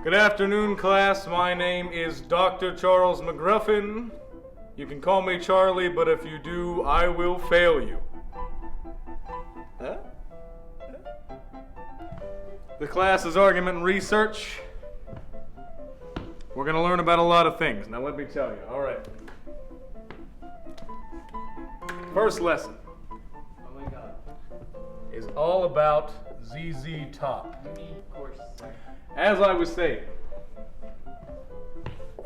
Good afternoon, class. My name is Dr. Charles McGruffin. You can call me Charlie, but if you do, I will fail you. Huh? The class is Argument and Research. We're going to learn about a lot of things. Now let me tell you. All right. First lesson. Oh my God. Is all about ZZ Top. Of course, sir. As I was saying,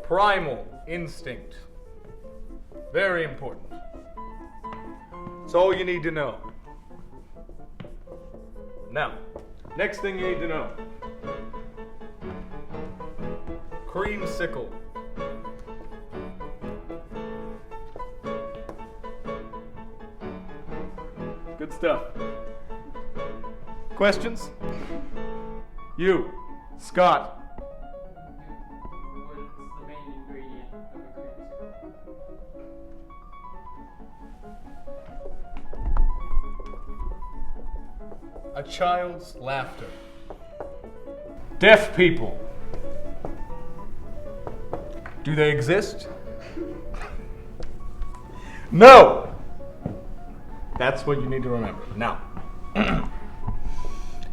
primal instinct. Very important. It's all you need to know. Now, next thing you need to know. Creamsicle. Good stuff. Questions? You, Scott. What's the main ingredient of a creamsicle? A child's laughter. Deaf people. Do they exist? No! That's what you need to remember. Now,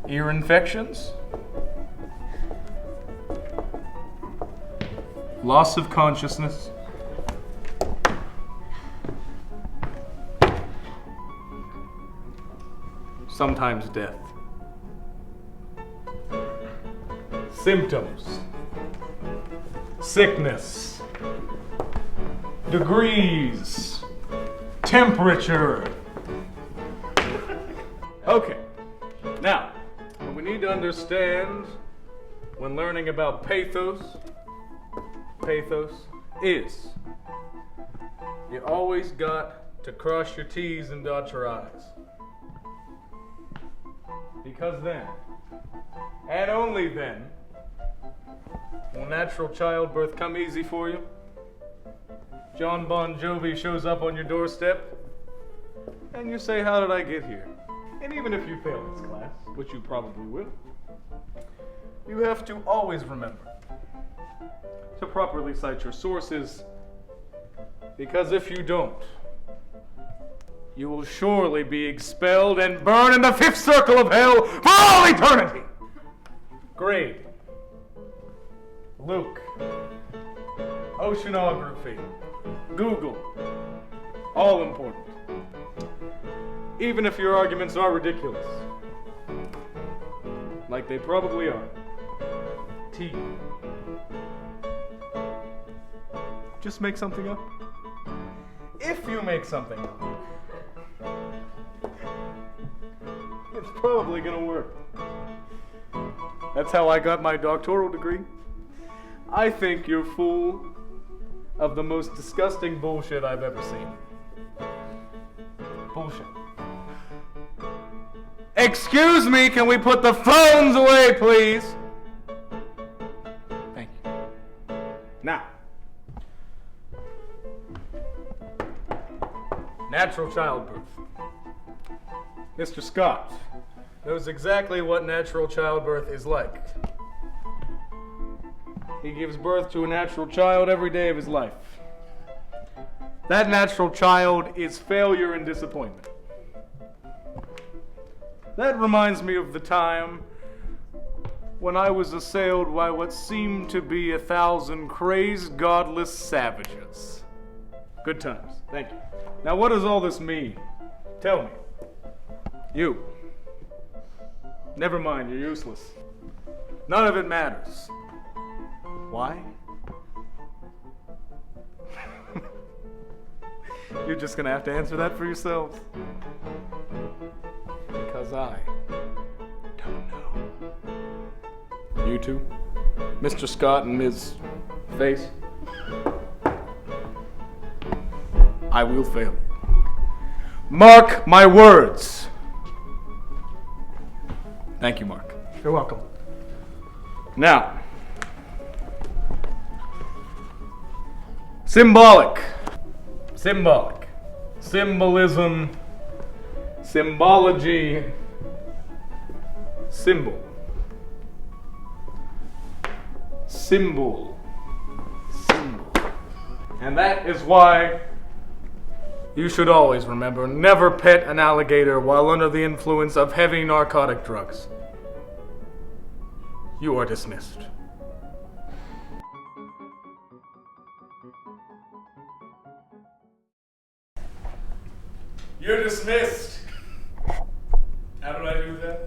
ear infections, loss of consciousness, sometimes death. Symptoms, sickness, degrees, temperature. Okay, now, what we need to understand when learning about pathos is you always got to cross your T's and dot your I's. Because then, and only then, will natural childbirth come easy for you. John Bon Jovi shows up on your doorstep, and you say, "How did I get here?" And even if you fail this class, which you probably will, you have to always remember to properly cite your sources, because if you don't, you will surely be expelled and burn in the fifth circle of hell for all eternity. Grade. Luke. Oceanography. Google. All important. Even if your arguments are ridiculous. Like they probably are. T. Just make something up. If you make something up, it's probably gonna work. That's how I got my doctoral degree. I think you're full of the most disgusting bullshit I've ever seen. Bullshit. Excuse me, can we put the phones away, please? Thank you. Now, natural childbirth. Mr. Scott knows exactly what natural childbirth is like. He gives birth to a natural child every day of his life. That natural child is failure and disappointment. That reminds me of the time when I was assailed by what seemed to be 1,000 crazed, godless savages. Good times. Thank you. Now, what does all this mean? Tell me. You. Never mind, you're useless. None of it matters. Why? You're just gonna have to answer that for yourselves. Because I don't know. You two? Mr. Scott and Ms. Face? I will fail. Mark my words. Thank you, Mark. You're welcome. Now, symbolic. Symbolism. Symbology. Symbol. symbol. Symbol. And that is why you should always remember, never pet an alligator while under the influence of heavy narcotic drugs. You are dismissed. You're dismissed. How do I do that?